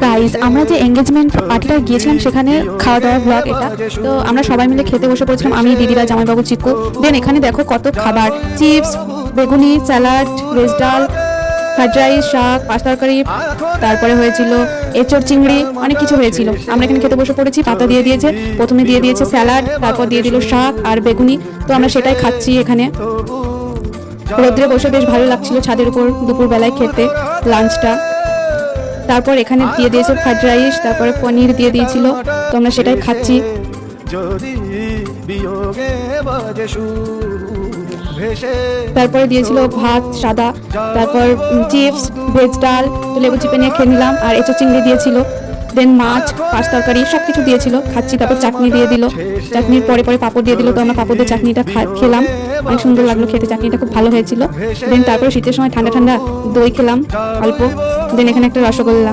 Guys, আমরা যে engagement পার্টিটা গিয়েছিলাম সেখানে খাওয়া দাওয়ার ব্লগ এটা। তো আমরা সবাই মিলে খেতে বসে পড়েছিলাম, আমি, দিদিরা, জামাইবাবু, চিকু। দেন এখানে দেখো কত খাবার, চিপস, বেগুনি, স্যালাড, ভেজ ডাল, ফ্রাইড রাইস, শাক, পাঁচ তরকারি, তারপরে হয়েছিল এঁচড় চিংড়ি, অনেক কিছু হয়েছিল। আমরা এখানে খেতে বসে পড়েছি। পাতা দিয়ে দিয়েছে, প্রথমে দিয়ে দিয়েছে স্যালাড, তারপর দিয়ে দিল শাক আর বেগুনি। তো আমরা সেটাই খাচ্ছি এখানে। রোদ্রে বসে বেশ ভালো লাগছিল ছাদের উপর দুপুরবেলায় খেতে লাঞ্চটা। তারপর এখানে দিয়ে দিয়েছে ফ্রাইড রাইস, তারপরে পনির দিয়ে দিয়েছিল, তো আমরা সেটাই খাচ্ছি। তারপরে দিয়েছিল ভাত সাদা, তারপর চিপস, ভেজ ডাল, তো লেবু চিপে নিয়ে খেয়ে নিলাম। আর এঁচো চিংড়ি দিয়েছিল, দেন মাছ, পাঁচ তরকারি, সব কিছু দিয়েছিল, খাচ্ছি। তারপর চাটনি দিয়ে দিল, চাটনির পরে পরে পাঁপড় দিয়ে দিল, তো আমরা পাঁপড় দিয়ে চাটনিটা খেলাম। অনেক সুন্দর লাগলো খেতে, চাটনিটা খুব ভালো হয়েছিল। দেন তারপরে শীতের সময় ঠান্ডা ঠান্ডা দই খেলাম অল্প। দেন এখানে একটা রসগোল্লা।